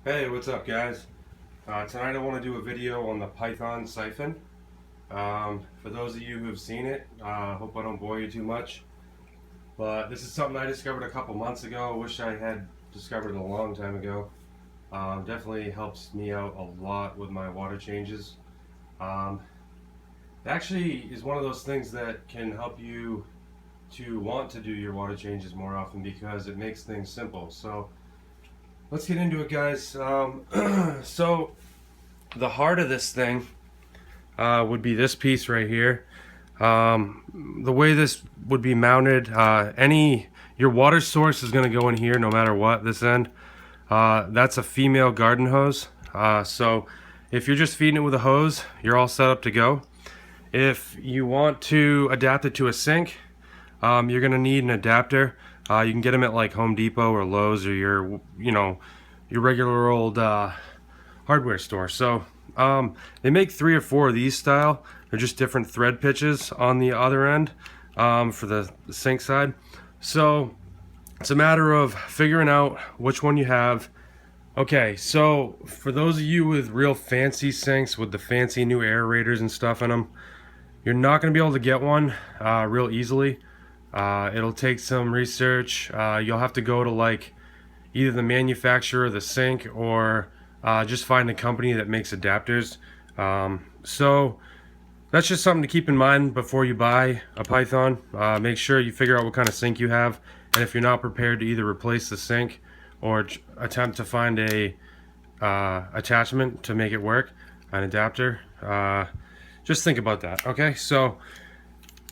Hey, what's up guys? Tonight I want to do a video on the Python Siphon. For those of you who have seen it, hope I don't bore you too much. But this is something I discovered a couple months ago. I wish I had discovered it a long time ago. Definitely helps me out a lot with my water changes. Um, it actually is one of those things that can help you to want to do your water changes more often because it makes things simple. So let's get into it, guys. So the heart of this thing would be this piece right here. The way this would be mounted, your water source is going to go in here no matter what, this end. That's a female garden hose. So if you're just feeding it with a hose, you're all set up to go. If you want to adapt it to a sink, you're going to need an adapter. You can get them at like Home Depot or Lowe's or your regular old hardware store. So they make 3 or 4 of these style. They're just different thread pitches on the other end for the sink side. So it's a matter of figuring out which one you have. Okay, so for those of you with real fancy sinks with the fancy new aerators and stuff in them, you're not going to be able to get one real easily. It'll take some research. You'll have to go to like either the manufacturer of the sink or just find a company that makes adapters. So that's just something to keep in mind before you buy a Python. Make sure you figure out what kind of sink you have, and if you're not prepared to either replace the sink or attempt to find a attachment to make it work, an adapter, just think about that. Okay, so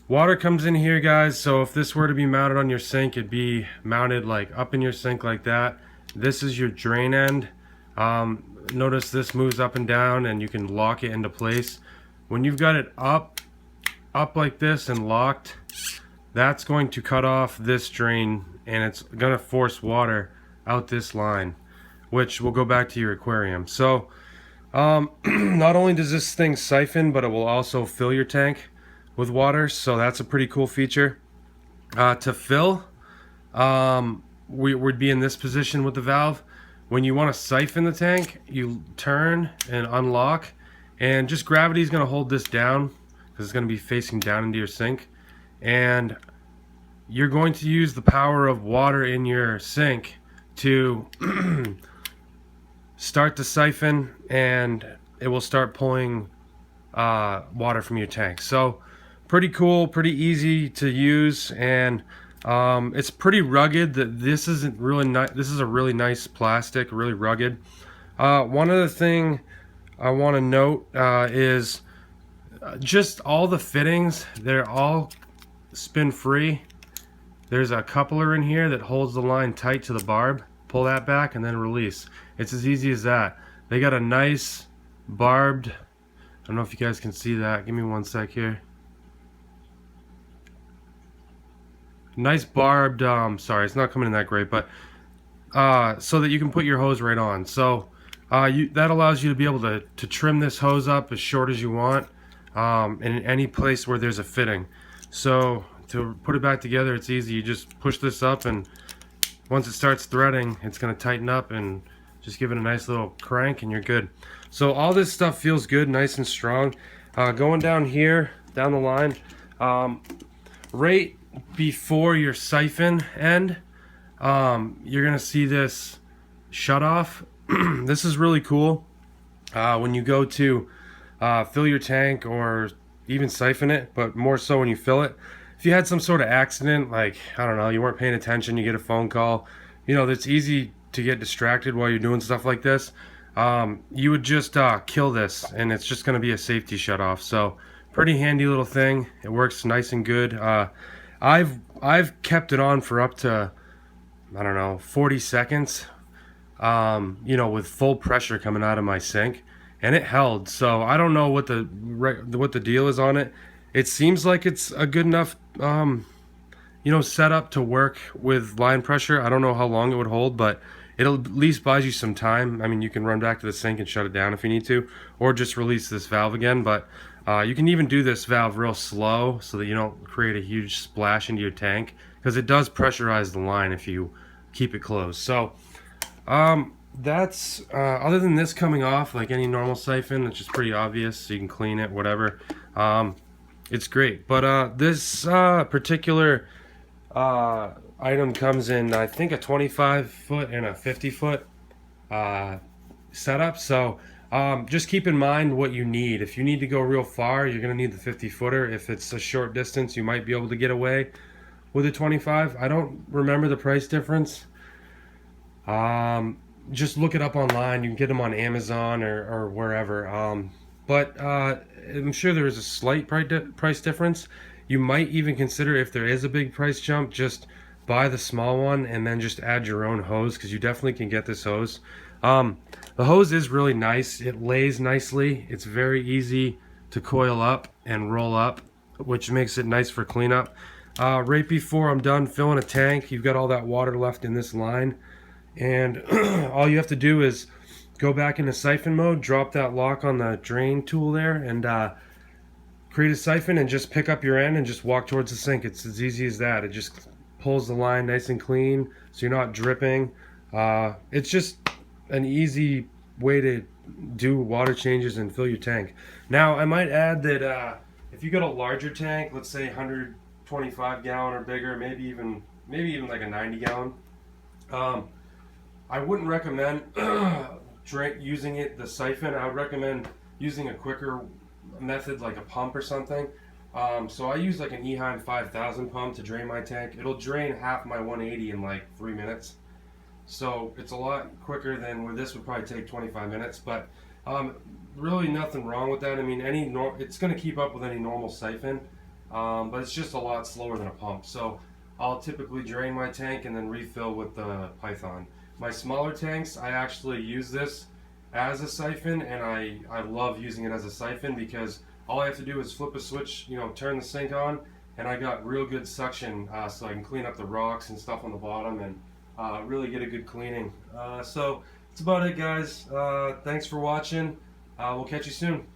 water comes in here, guys. So if this were to be mounted on your sink, it'd be mounted like up in your sink like that. This is your drain end. Notice this moves up and down and you can lock it into place. When you've got it up like this and locked, that's going to cut off this drain and it's gonna force water out this line, which will go back to your aquarium. So not only does this thing siphon, but it will also fill your tank with water, so that's a pretty cool feature. To fill, we would be in this position with the valve. When you want to siphon the tank, you turn and unlock, and just gravity is going to hold this down because it's going to be facing down into your sink, and you're going to use the power of water in your sink to start the siphon, and it will start pulling water from your tank. So pretty cool, pretty easy to use, and it's pretty rugged. This isn't really nice. This is a really nice plastic, really rugged. One other thing I want to note is just all the fittings. They're all spin free. There's a coupler in here that holds the line tight to the barb. Pull that back and then release. It's as easy as that. They got a nice barbed, I don't know if you guys can see that. Give me one sec here. Nice barbed, sorry, it's not coming in that great, but so that you can put your hose right on. So that allows you to be able to trim this hose up as short as you want in any place where there's a fitting. So to put it back together, it's easy. You just push this up, and once it starts threading, it's going to tighten up, and just give it a nice little crank and you're good. So all this stuff feels good, nice and strong. Going down here, down the line, right before your siphon end, you're gonna see this shut off. This is really cool. When you go to fill your tank or even siphon it, but more so when you fill it. If you had some sort of accident, like, I don't know, you weren't paying attention, you get a phone call, it's easy to get distracted while you're doing stuff like this. You would just kill this, and it's just going to be a safety shut off. So pretty handy little thing. It works nice and good. I've kept it on for up to, I don't know, 40 seconds, with full pressure coming out of my sink, and it held. So I don't know what the deal is on it. It seems like it's a good enough set up to work with line pressure. I don't know how long it would hold, but it'll at least buys you some time. I mean, you can run back to the sink and shut it down if you need to, or just release this valve again. But you can even do this valve real slow so that you don't create a huge splash into your tank, because it does pressurize the line if you keep it closed. So that's other than this coming off like any normal siphon, it's just pretty obvious. So you can clean it, whatever. It's great, but this particular item comes in, I think, a 25 foot and a 50 foot setup. So just keep in mind what you need. If you need to go real far, you're going to need the 50 footer. If it's a short distance, you might be able to get away with a 25. I don't remember the price difference. Just look it up online. You can get them on Amazon or wherever. But I'm sure there is a slight price difference. You might even consider, if there is a big price jump, just buy the small one and then just add your own hose, because you definitely can get this hose. The hose is really nice. It lays nicely. It's very easy to coil up and roll up, which makes it nice for cleanup. Right before I'm done filling a tank, you've got all that water left in this line, and all you have to do is go back into siphon mode, drop that lock on the drain tool there, and create a siphon and just pick up your end and just walk towards the sink. It's as easy as that. It just pulls the line nice and clean so you're not dripping. It's just an easy way to do water changes and fill your tank. Now, I might add that if you got a larger tank, let's say 125 gallon or bigger, maybe even like a 90 gallon, I wouldn't recommend using the siphon. I would recommend using a quicker method, like a pump or something. So I use like an Eheim 5000 pump to drain my tank. It'll drain half my 180 in like 3 minutes. So it's a lot quicker than where this would probably take 25 minutes. But really nothing wrong with that. I mean, it's going to keep up with any normal siphon, but it's just a lot slower than a pump. So I'll typically drain my tank and then refill with the Python. My smaller tanks, I actually use this as a siphon, and I love using it as a siphon because all I have to do is flip a switch, turn the sink on, and I got real good suction, so I can clean up the rocks and stuff on the bottom and really get a good cleaning. So that's about it, guys. Thanks for watching. We'll catch you soon.